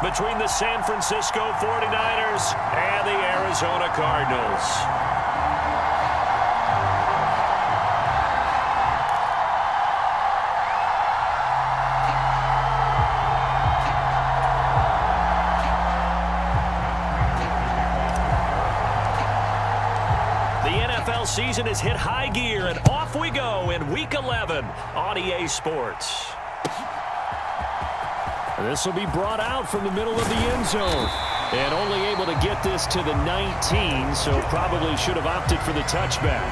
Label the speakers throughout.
Speaker 1: between the San Francisco 49ers and the Arizona Cardinals. Season has hit high gear, and off we go in Week 11 on EA Sports. This will be brought out from the middle of the end zone, and only able to get this to the 19, so probably should have opted for the touchback.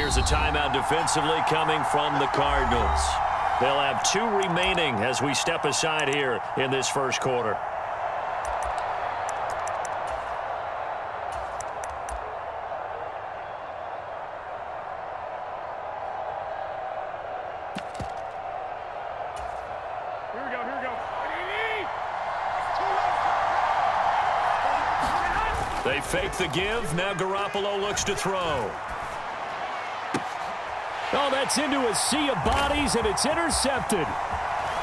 Speaker 1: A timeout defensively coming from the Cardinals. They'll have 2 remaining as we step aside here in this first quarter.
Speaker 2: Here we go.
Speaker 1: They fake the give. Now Garoppolo looks to throw. Oh, that's into a sea of bodies, and it's intercepted.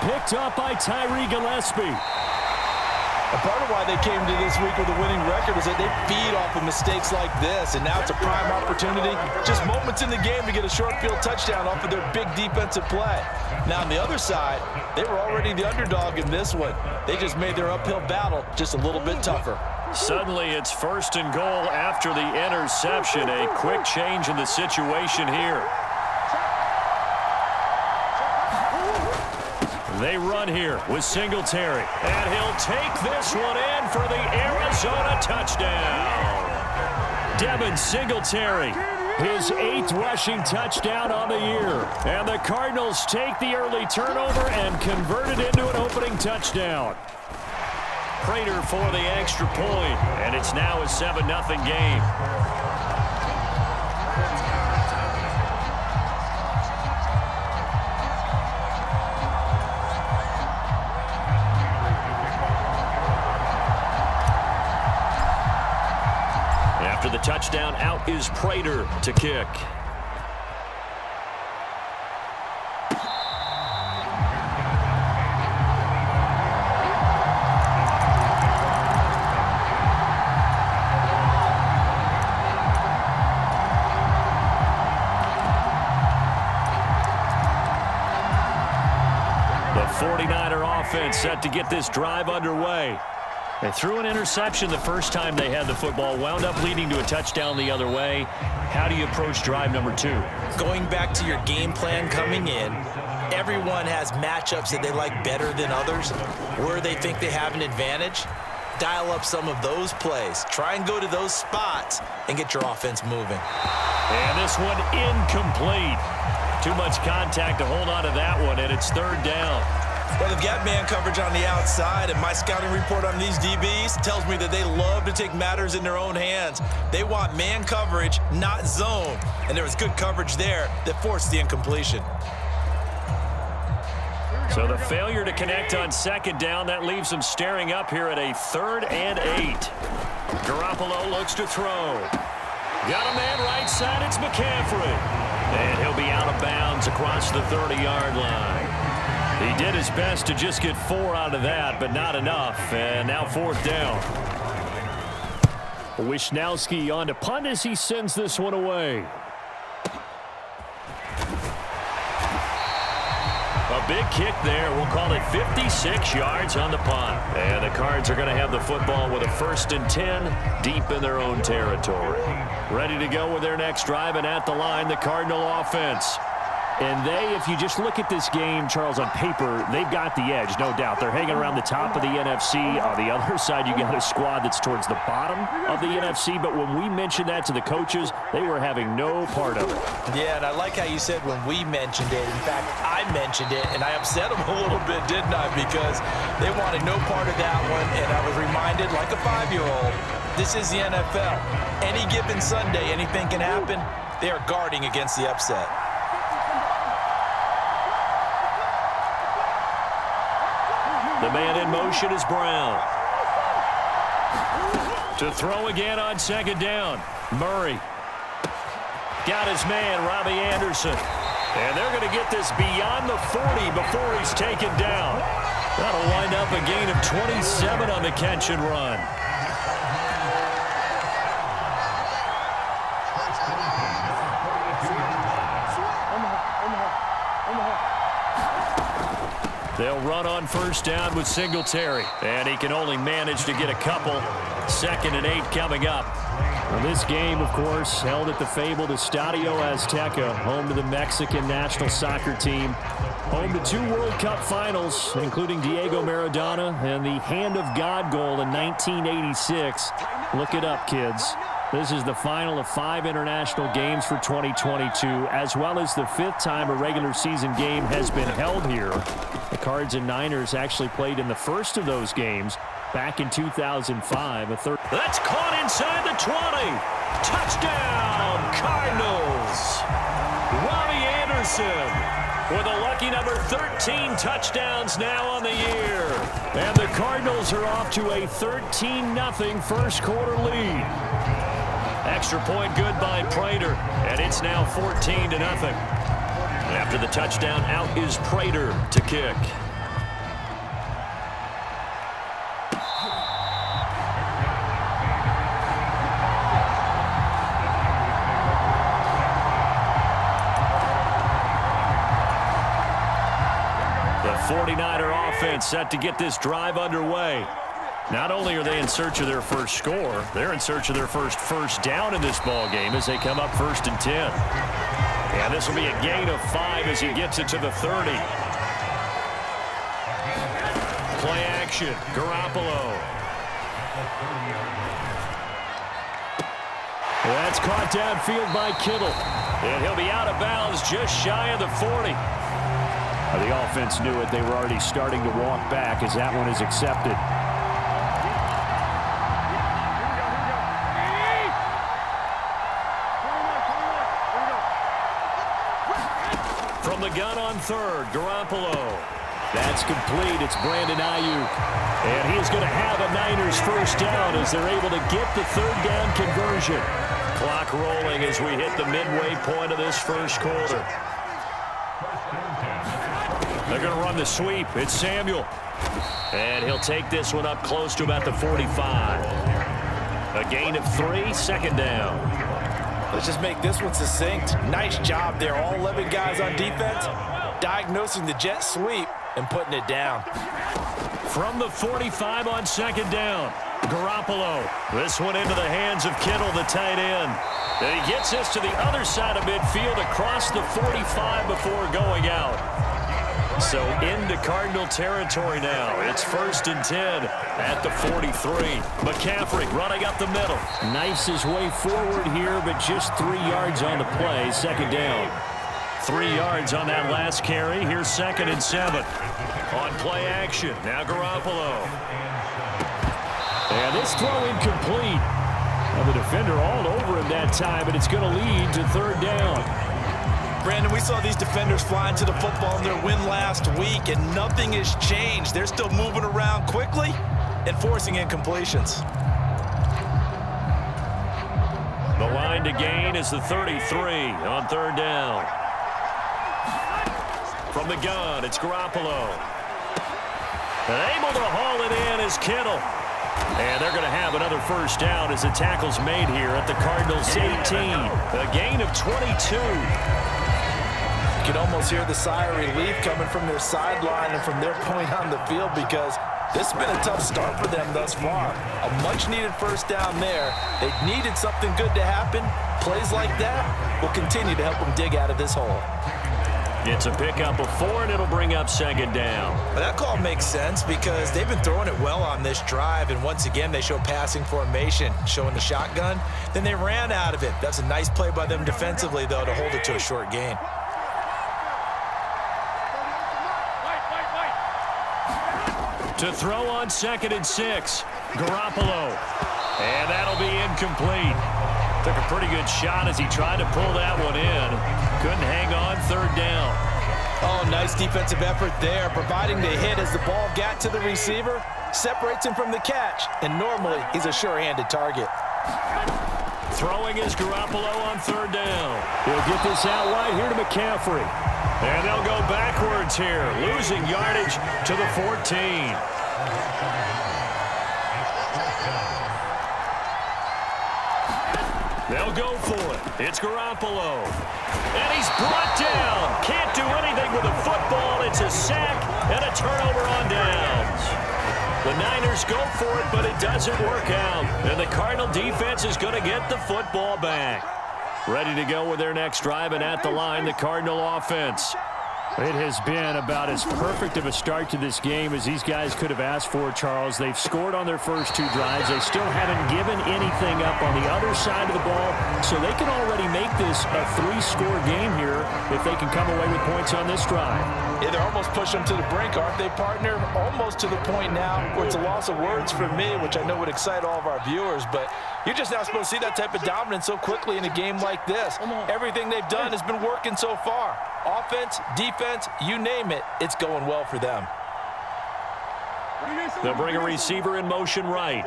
Speaker 1: Picked up by Tyree Gillespie.
Speaker 3: A part of why they came to this week with a winning record is that they feed off of mistakes like this, and now it's a prime opportunity, just moments in the game to get a short field touchdown off of their big defensive play. Now, on the other side, they were already the underdog in this one. They just made their uphill battle just a little bit tougher.
Speaker 1: Suddenly, it's 1st and goal after the interception. A quick change in the situation here. They run here with Singletary, and he'll take this one in for the Arizona touchdown. Devin Singletary, his 8th rushing touchdown on the year. And the Cardinals take the early turnover and convert it into an opening touchdown. Prater for the extra point, and it's now a 7-0 game. After the touchdown, out is Prater to kick. The 49er offense set to get this drive underway. They threw an interception the first time they had the football, wound up leading to a touchdown the other way. How do you approach drive number 2?
Speaker 4: Going back to your game plan coming in, everyone has matchups that they like better than others, where they think they have an advantage. Dial up some of those plays. Try and go to those spots and get your offense moving.
Speaker 1: And this one incomplete. Too much contact to hold on to that one, and it's 3rd down.
Speaker 4: Well, they've got man coverage on the outside, and my scouting report on these DBs tells me that they love to take matters in their own hands. They want man coverage, not zone. And there was good coverage there that forced the incompletion.
Speaker 1: So the failure to connect on 2nd down, that leaves them staring up here at a 3rd and 8. Garoppolo looks to throw. Got a man right side, it's McCaffrey. And he'll be out of bounds across the 30-yard line. He did his best to just get 4 out of that, but not enough. And now 4th down. Wisnowski on to punt as he sends this one away. A big kick there. We'll call it 56 yards on the punt. And the Cards are going to have the football with a 1st and 10 deep in their own territory. Ready to go with their next drive, and at the line, the Cardinal offense. And if you just look at this game, Charles, on paper, they've got the edge, no doubt. They're hanging around the top of the NFC. On the other side, you got a squad that's towards the bottom of the NFC. But when we mentioned that to the coaches, they were having no part of it.
Speaker 4: Yeah, and I like how you said when we mentioned it. In fact, I mentioned it, and I upset them a little bit, didn't I? Because they wanted no part of that one, and I was reminded, like a 5-year-old, this is the NFL. Any given Sunday, anything can happen. They are guarding against the upset.
Speaker 1: The man in motion is Brown. To throw again on second down. Murray. Got his man, Robbie Anderson. And they're going to get this beyond the 40 before he's taken down. That'll wind up a gain of 27 on the catch and run. They'll run on first down with Singletary. And he can only manage to get a couple. 2nd and 8 coming up. Well, this game, of course, held at the fabled Estadio Azteca, home to the Mexican national soccer team. Home to 2 World Cup finals, including Diego Maradona and the Hand of God goal in 1986. Look it up, kids. This is the final of 5 international games for 2022, as well as the 5th time a regular season game has been held here. The Cards and Niners actually played in the first of those games back in 2005. That's caught inside the 20. Touchdown, Cardinals. Robbie Anderson with a lucky number 13 touchdowns now on the year. And the Cardinals are off to a 13-0 first quarter lead. Extra point good by Prater, and it's now 14-0. After the touchdown, out is Prater to kick. The 49er offense set to get this drive underway. Not only are they in search of their first score, they're in search of their first down in this ball game as they come up 1st and 10. And this will be a gain of 5 as he gets it to the 30. Play action, Garoppolo. That's caught downfield by Kittle. And he'll be out of bounds just shy of the 40. The offense knew it. They were already starting to walk back as that one is accepted. From the gun on 3rd, Garoppolo. That's complete. It's Brandon Ayuk. And he is going to have a Niners first down as they're able to get the 3rd down conversion. Clock rolling as we hit the midway point of this first quarter. They're going to run the sweep. It's Samuel. And he'll take this one up close to about the 45. A gain of 3, 2nd down.
Speaker 4: Let's just make this one succinct. Nice job there. All 11 guys on defense diagnosing the jet sweep and putting it down.
Speaker 1: From the 45 on 2nd down, Garoppolo. This one into the hands of Kittle, the tight end. And he gets this to the other side of midfield across the 45 before going out. So into Cardinal territory now. It's 1st and 10 at the 43. McCaffrey running up the middle. Knifes his way forward here, but just 3 yards on the play. 2nd down. 3 yards on that last carry. Here's 2nd and 7. On play action. Now Garoppolo. And this throw incomplete. Well, the defender all over him that time, but it's going to lead to 3rd down.
Speaker 4: Brandon, we saw these defenders flying to the football in their win last week, and nothing has changed. They're still moving around quickly and forcing incompletions.
Speaker 1: The line to gain is the 33 on 3rd down. From the gun, it's Garoppolo. And able to haul it in is Kittle. And they're going to have another first down as the tackle's made here at the Cardinals' 18. A gain of 22.
Speaker 4: You can almost hear the sigh of relief coming from their sideline and from their point on the field because this has been a tough start for them thus far. A much-needed first down there. They needed something good to happen. Plays like that will continue to help them dig out of this hole.
Speaker 1: It's a pickup of 4, and it'll bring up 2nd down.
Speaker 4: Well, that call makes sense because they've been throwing it well on this drive, and once again, they show passing formation, showing the shotgun. Then they ran out of it. That's a nice play by them defensively, though, to hold it to a short gain.
Speaker 1: To throw on 2nd and 6, Garoppolo. And that'll be incomplete. Took a pretty good shot as he tried to pull that one in. Couldn't hang on 3rd down.
Speaker 3: Oh, nice defensive effort there, providing the hit as the ball got to the receiver, separates him from the catch, and normally he's a sure-handed target.
Speaker 1: Throwing is Garoppolo on third down. He'll get this out wide here to McCaffrey. And they'll go backwards here, losing yardage to the 14. They'll go for it. It's Garoppolo. And he's brought down. Can't do anything with the football. It's a sack and a turnover on downs. The Niners go for it, but it doesn't work out. And the Cardinal defense is going to get the football back. Ready to go with their next drive, and at the line, the Cardinal offense.
Speaker 2: It has been about as perfect of a start to this game as these guys could have asked for, Charles. They've scored on their first two drives. They still haven't given anything up on the other side of the ball, so they can already make this a three-score game here if they can come away with points on this drive.
Speaker 3: Yeah, they're almost pushing them to the brink, aren't they, partner? Almost to the point now where it's a loss of words for me, which I know would excite all of our viewers, but you're just not supposed to see that type of dominance so quickly in a game like this. Everything they've done has been working so far. Offense, defense, you name it, it's going well for them.
Speaker 1: They'll bring a receiver in motion right.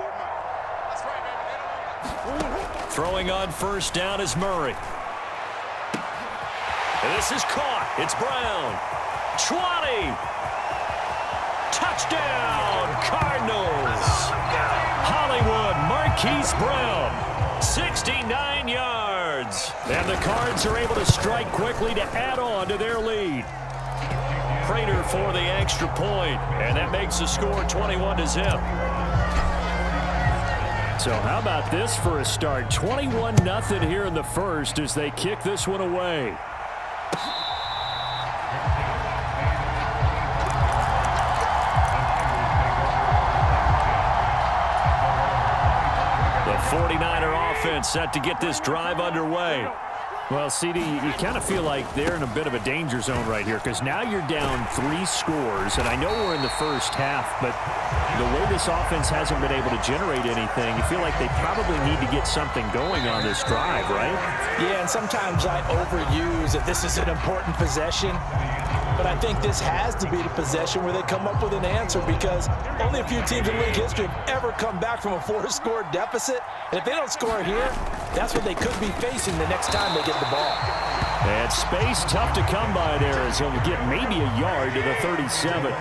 Speaker 1: Throwing on first down is Murray. And this is caught. It's Brown. 20. Touchdown, Cardinals. Hollywood Marquise Brown, 69 yards. And the Cards are able to strike quickly to add on to their lead. Prater for the extra point, and that makes the score 21-0.
Speaker 2: So how about this for a start? 21-0 here in the first as they kick this one away.
Speaker 1: The 49er offense set to get this drive underway.
Speaker 2: Well, CD, you kind of feel like they're in a bit of a danger zone right here because now you're down 3 scores, and I know we're in the first half, but the way this offense hasn't been able to generate anything, you feel like they probably need to get something going on this drive, right?
Speaker 4: Yeah, and sometimes I overuse that this is an important possession, but I think this has to be the possession where they come up with an answer because only a few teams in league history have ever come back from a 4-score deficit, and if they don't score here, that's what they could be facing the next time they get the ball.
Speaker 2: And space tough to come by there as he'll get maybe a yard to the 37.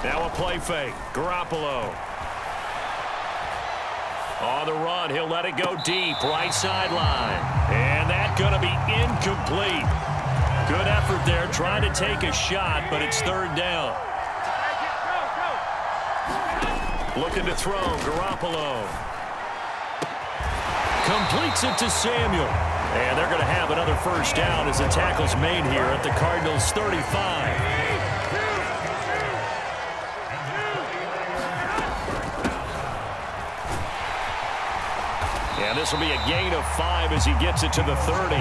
Speaker 1: Now a play fake. Garoppolo. On the run, he'll let it go deep, right sideline. And that's going to be incomplete. Good effort there, trying to take a shot, but it's third down. Looking to throw, Garoppolo. Completes it to Samuel. And they're going to have another first down as the tackle's made here at the Cardinals' 35. And this will be a gain of 5 as he gets it to the 30.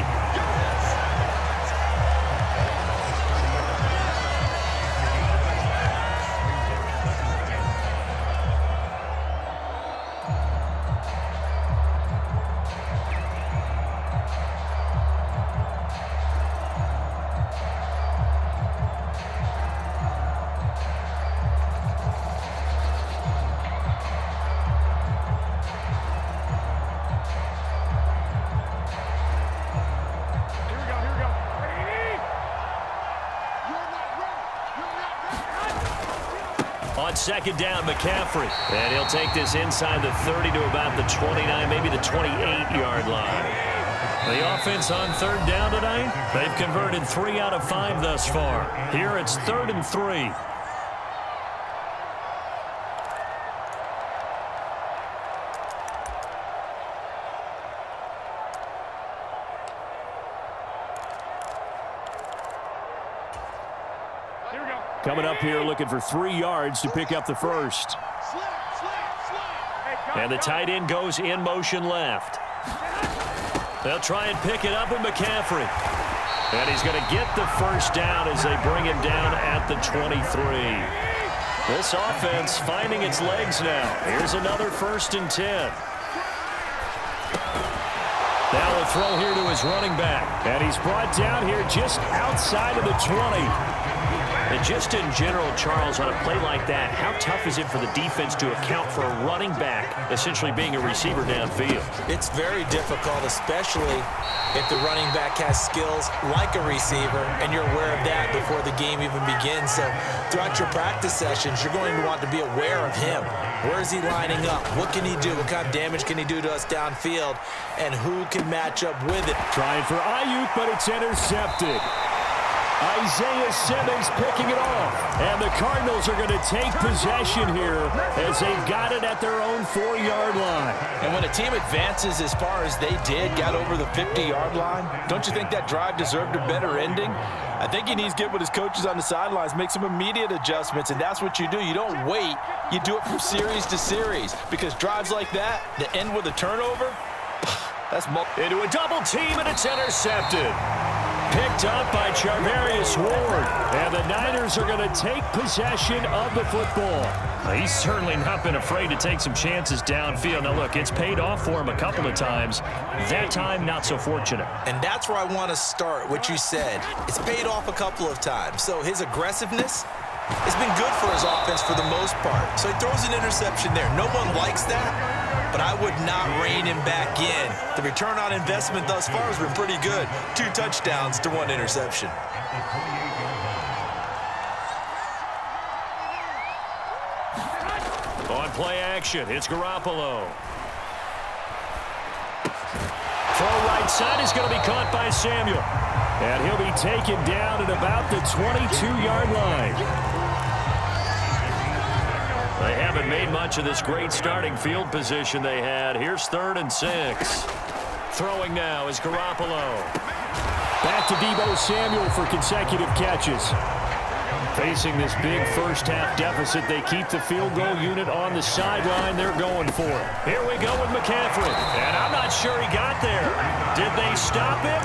Speaker 1: On second down, McCaffrey. And he'll take this inside the 30 to about the 29, maybe the 28-yard line. The offense on third down tonight, they've converted 3 out of 5 thus far. Here it's 3rd and 3.
Speaker 2: Coming up here looking for 3 yards to pick up the first.
Speaker 1: And the tight end goes in motion left. They'll try and pick it up with McCaffrey. And he's going to get the first down as they bring him down at the 23. This offense finding its legs now. Here's another 1st and 10. Now a throw here to his running back. And he's brought down here just outside of the 20.
Speaker 2: And just in general, Charles, on a play like that, how tough is it for the defense to account for a running back essentially being a receiver downfield?
Speaker 4: It's very difficult, especially if the running back has skills like a receiver, and you're aware of that before the game even begins. So throughout your practice sessions, you're going to want to be aware of him. Where is he lining up? What can he do? What kind of damage can he do to us downfield? And who can match up with it?
Speaker 2: Trying for Ayuk, but it's intercepted. Isaiah Simmons picking it off. And the Cardinals are going to take possession here as they've got it at their own 4-yard line.
Speaker 3: And when a team advances as far as they did, got over the 50-yard line, don't you think that drive deserved a better ending? I think he needs to get with his coaches on the sidelines, make some immediate adjustments, and that's what you do. You don't wait. You do it from series to series, because drives like that end with a turnover, that's
Speaker 1: into a double team, and it's intercepted. Picked up by Charvarius Ward. And the Niners are going to take possession of the football.
Speaker 2: He's certainly not been afraid to take some chances downfield. Now, look, it's paid off for him a couple of times. That time, not so fortunate.
Speaker 4: And that's where I want to start, what you said. It's paid off a couple of times. So his aggressiveness has been good for his offense for the most part. So he throws an interception there. No one likes that. But I would not rein him back in. The return on investment thus far has been pretty good. 2 touchdowns to 1 interception.
Speaker 1: On play action, it's Garoppolo. Throw right side is going to be caught by Samuel. And he'll be taken down at about the 22-yard line. They haven't made much of this great starting field position they had. Here's 3rd and 6. Throwing now is Garoppolo.
Speaker 2: Back to Deebo Samuel for consecutive catches. Facing this big first-half deficit, they keep the field goal unit on the sideline. They're going for it.
Speaker 1: Here we go with McCaffrey. And I'm not sure he got there. Did they stop him?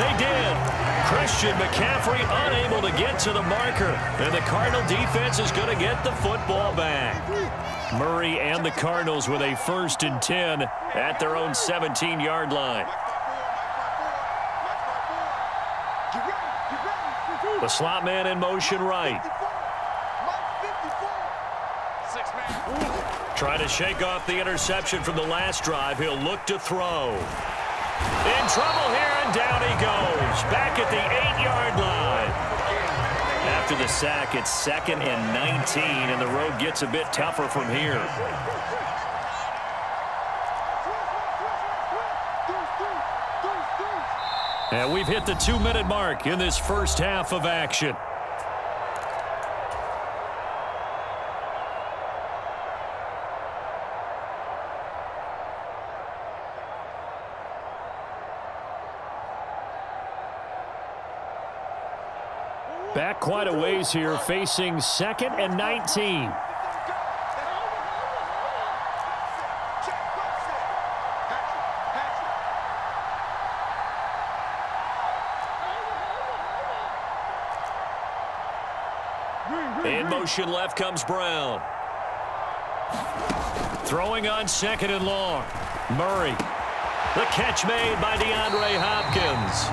Speaker 1: They did. Christian McCaffrey unable to get to the marker. And the Cardinal defense is going to get the football back. Murray and the Cardinals with a 1st and 10 at their own 17-yard line. The slot man in motion right. Trying to shake off the interception from the last drive. He'll look to throw. In trouble here, and down he goes. Back at the 8-yard line. After the sack, it's 2nd and 19, and the road gets a bit tougher from here. And we've hit the 2-minute mark in this first half of action. Back quite a ways here, facing 2nd and 19. In motion left comes Brown. Throwing on 2nd and long. Murray. The catch made by DeAndre Hopkins.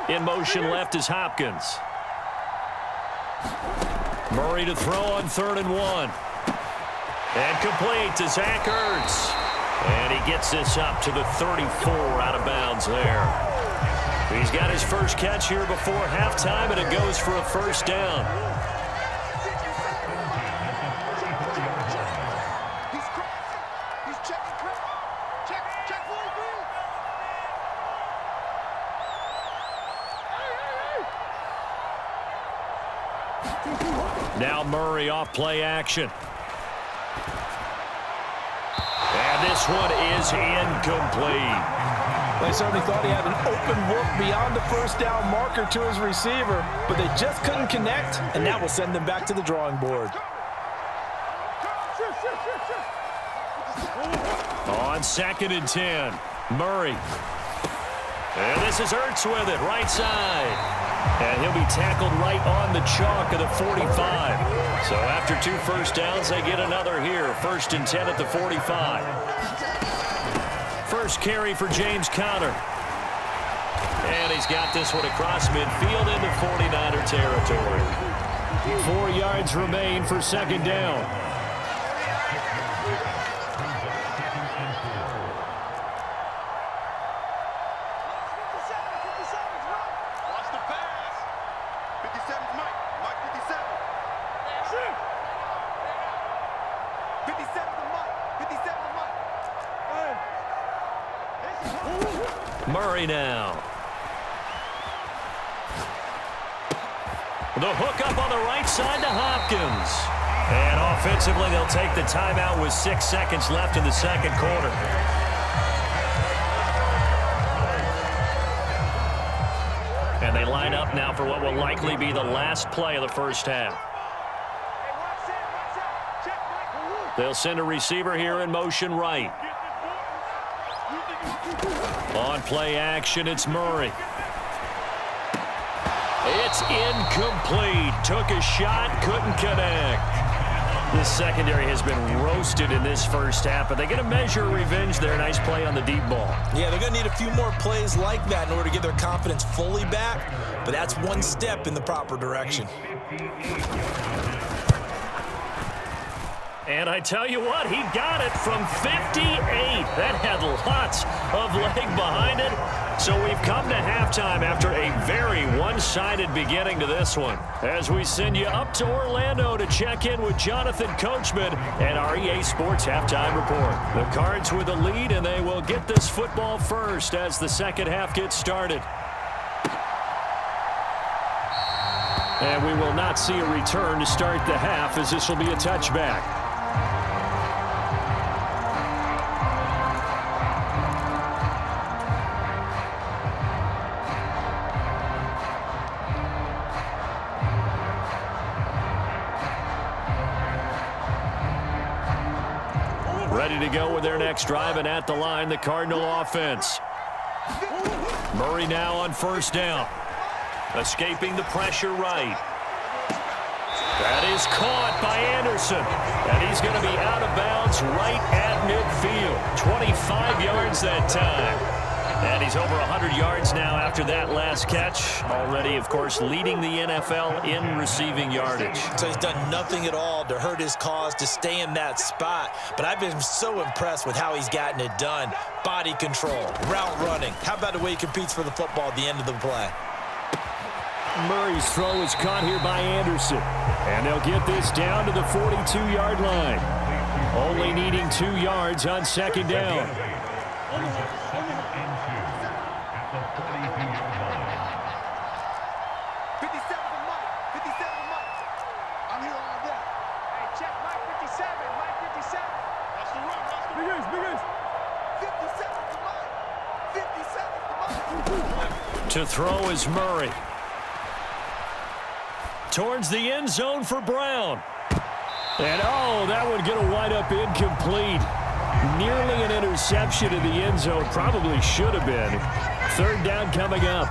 Speaker 1: In motion left is Hopkins. Murray to throw on 3rd and 1. And complete to Zach Ertz. And he gets this up to the 34 out of bounds there. He's got his first catch here before halftime, and it goes for a 1st down. Now Murray off play action. And this one is incomplete.
Speaker 3: They certainly thought he had an open look beyond the first down marker to his receiver, but they just couldn't connect, and that will send them back to the drawing board.
Speaker 2: On 2nd and 10, Murray. And this is Ertz with it, right side. And he'll be tackled right on the chalk of the 45. So after 2 first downs, they get another here. 1st and 10 at the 45. First carry for James Conner. And he's got this one across midfield into 49er territory. 4 yards remain for 2nd down. Murray now. The hook up on the right side to Hopkins. And offensively, they'll take the timeout with 6 seconds left in the 2nd quarter. And they line up now for what will likely be the last play of the first half. They'll send a receiver here in motion right. On play action, it's Murray. It's incomplete. Took a shot, couldn't connect. This secondary has been roasted in this first half, but they get a measure of revenge there. Nice play on the deep ball.
Speaker 4: Yeah, they're going to need a few more plays like that in order to get their confidence fully back, but that's one step in the proper direction.
Speaker 2: And I tell you what, he got it from 58. That had lots of leg behind it. So we've come to halftime after a very one-sided beginning to this one. As we send you up to Orlando to check in with Jonathan Coachman and our EA Sports Halftime Report. The Cards with a lead, and they will get this football first as the second half gets started. And we will not see a return to start the half, as this will be a touchback. Ready to go with their next drive, and at the line, the Cardinal offense. Murray now on 1st down. Escaping the pressure right. That is caught by Anderson. And he's going to be out of bounds right at midfield. 25 yards that time. And he's over 100 yards now after that last catch. Already, of course, leading the NFL in receiving yardage.
Speaker 4: So he's done nothing at all to hurt his cause, to stay in that spot. But I've been so impressed with how he's gotten it done. Body control, route running. How about the way he competes for the football at the end of the play?
Speaker 2: Murray's throw is caught here by Anderson. And they'll get this down to the 42-yard line. Only needing 2 yards on 2nd down. To throw is Murray. Towards the end zone for Brown. And, oh, that would get a wind-up incomplete. Nearly an interception in the end zone. Probably should have been. 3rd down coming up.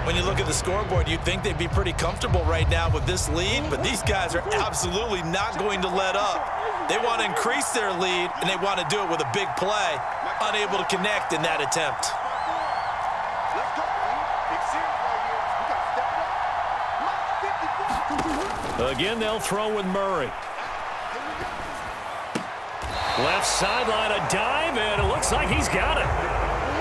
Speaker 4: When you look at the scoreboard, you'd think they'd be pretty comfortable right now with this lead, but these guys are absolutely not going to let up. They want to increase their lead, and they want to do it with a big play. Unable to connect in that attempt.
Speaker 2: Again, they'll throw with Murray. Left sideline, a dive, and it looks like he's got it.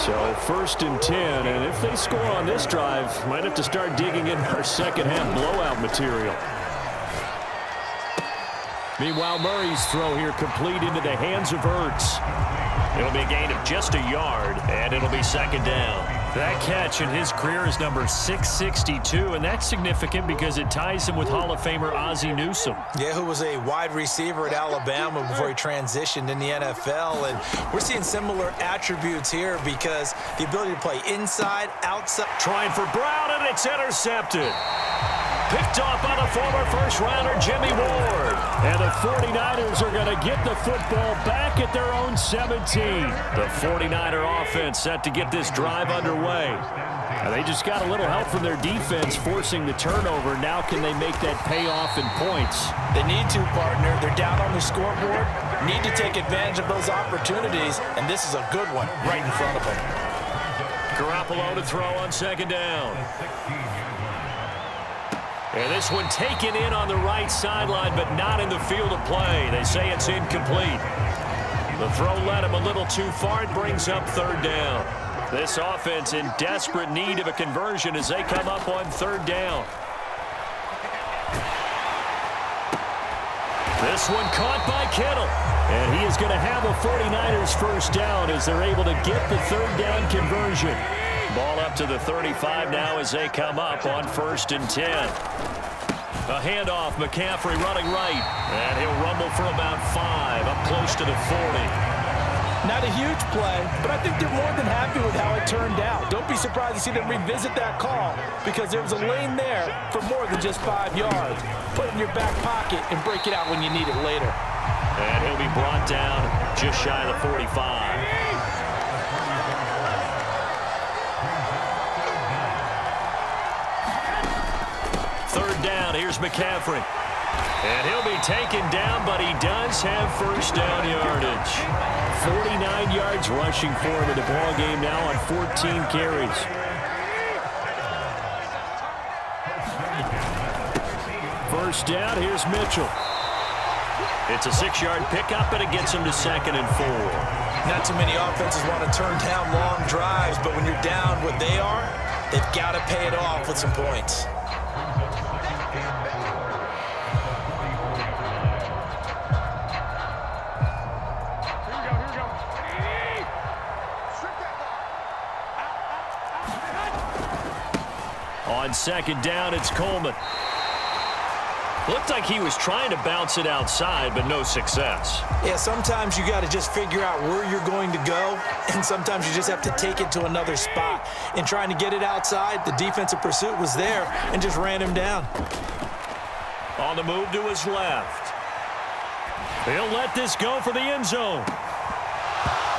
Speaker 2: So 1st and 10, and if they score on this drive, might have to start digging in our second half blowout material. Meanwhile, Murray's throw here complete into the hands of Ertz. It'll be a gain of just a yard, and it'll be 2nd down. That catch in his career is number 662, and that's significant because it ties him with Hall of Famer Ozzie Newsome.
Speaker 4: Yeah, who was a wide receiver at Alabama before he transitioned in the NFL. And we're seeing similar attributes here because the ability to play inside, outside.
Speaker 1: Trying for Brown, and it's intercepted. Picked off by the former first-rounder Jimmy Ward.
Speaker 2: And the 49ers are going to get the football back at their own 17.
Speaker 1: The 49er offense set to get this drive underway.
Speaker 2: Now they just got a little help from their defense forcing the turnover. Now can they make that pay off in points?
Speaker 4: They need to, partner. They're down on the scoreboard. Need to take advantage of those opportunities, and this is a good one right in front of them.
Speaker 1: Garoppolo to throw on second down. And this one taken in on the right sideline, but not in the field of play. They say it's incomplete. The throw led him a little too far. It brings up third down. This offense in desperate need of a conversion as they come up on third down. This one caught by Kittle.
Speaker 2: And he is going to have a 49ers first down as they're able to get the third down conversion.
Speaker 1: Ball up to the 35 now as they come up on 1st and 10. A handoff, McCaffrey running right. And he'll rumble for about 5, up close to the 40.
Speaker 3: Not a huge play, but I think they're more than happy with how it turned out. Don't be surprised to see them revisit that call because there was a lane there for more than just 5 yards. Put it in your back pocket and break it out when you need it later.
Speaker 1: And he'll be brought down just shy of the 45. Here's McCaffrey. And he'll be taken down, but he does have first down yardage.
Speaker 2: 49 yards rushing for him in the ball game now on 14 carries. First down, here's Mitchell.
Speaker 1: It's a 6-yard pickup, and it gets him to 2nd and 4.
Speaker 4: Not too many offenses want to turn down long drives, but when you're down what they are, they've got to pay it off with some points.
Speaker 1: On 2nd down, it's Coleman. Looked like he was trying to bounce it outside, but no success.
Speaker 4: Yeah, sometimes you got to just figure out where you're going to go, and sometimes you just have to take it to another spot. In trying to get it outside, the defensive pursuit was there and just ran him down.
Speaker 1: On the move to his left. He'll let this go for the end zone.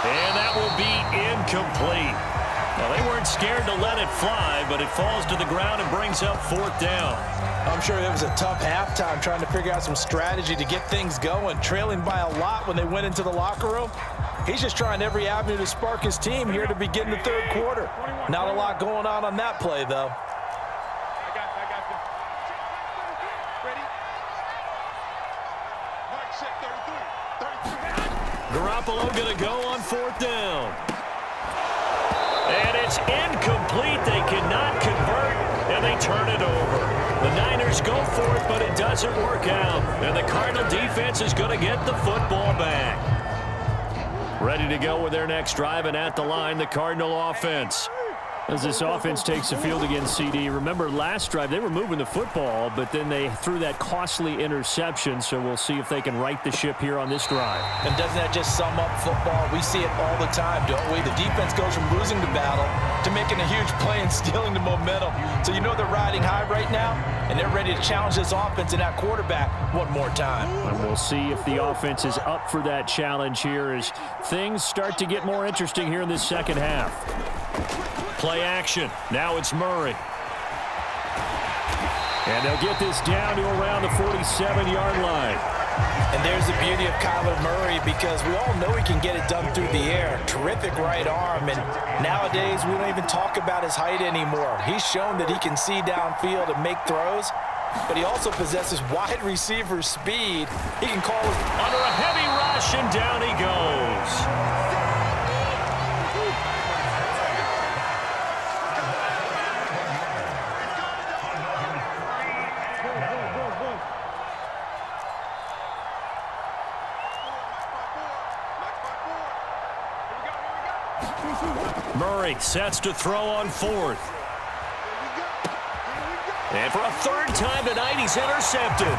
Speaker 1: And that will be incomplete. Well, they weren't scared to let it fly, but it falls to the ground and brings up 4th down.
Speaker 3: I'm sure it was a tough halftime trying to figure out some strategy to get things going, trailing by a lot when they went into the locker room. He's just trying every avenue to spark his team here to begin the 3rd quarter. Not a lot going on that play, though.
Speaker 1: Garoppolo going to go on 4th down. And it's incomplete. They cannot convert, and they turn it over. The Niners go for it, but it doesn't work out. And the Cardinal defense is going to get the football back. Ready to go with their next drive, and at the line, the Cardinal offense.
Speaker 2: As this offense takes the field against CD, remember last drive they were moving the football, but then they threw that costly interception, so we'll see if they can right the ship here on this drive.
Speaker 3: And doesn't that just sum up football? We see it all the time, don't we? The defense goes from losing the battle to making a huge play and stealing the momentum. So you know they're riding high right now, and they're ready to challenge this offense and that quarterback one more time.
Speaker 2: And we'll see if the offense is up for that challenge here as things start to get more interesting here in this second half.
Speaker 1: Play action. Now it's Murray.
Speaker 2: And they'll get this down to around the 47-yard line.
Speaker 4: And there's the beauty of Kyler Murray because we all know he can get it done through the air. Terrific right arm. And nowadays, we don't even talk about his height anymore. He's shown that he can see downfield and make throws, but he also possesses wide receiver speed. He can call it
Speaker 1: under a heavy rush, and down he goes.
Speaker 2: Murray sets to throw on fourth.
Speaker 1: And for a third time tonight, he's intercepted.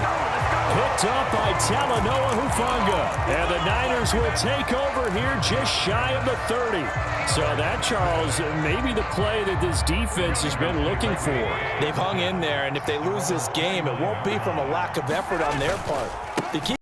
Speaker 2: Picked up by Talanoa Hufanga. And the Niners will take over here just shy of the 30. So that, Charles, may be the play that this defense has been looking for.
Speaker 3: They've hung in there, and if they lose this game, it won't be from a lack of effort on their part. They keep